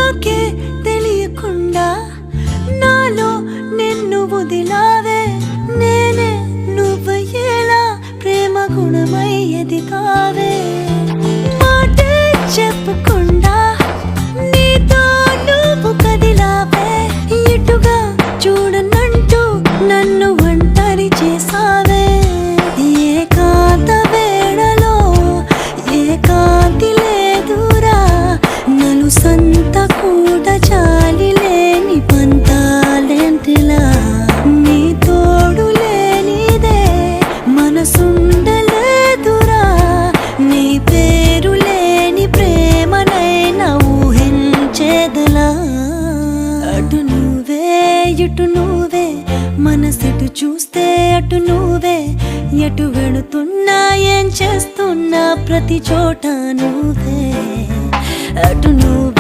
నాకే తెలియకుండా నాలో నిన్ను వదిలావే నేనే నువ్వయ్యేలా ప్రేమ గుణమై ఎదిగావే మాటే చెప్పకుండా నీతో నువ్వు కదిలావే ఇటుగా చూడనంటూ నన్ను ఒంటరి చేసావే ఏకాంత వేళలో ఏకాంతి లేదురా నలు సంత కూడా చాలి లేని పంతాలెంటిలా నీ తోడు లేనిదే మనసుండలేదురా నీ పేరు లేని ప్రేమనైనా ఊహించేదలా అటు నువ్వే ఇటు నువ్వే మనసిటు చూస్తే అటు నువ్వే ఎటు వెళుతున్నా ఏం చేస్తున్నా ప్రతి చోట నువ్వే అటు నువ్వే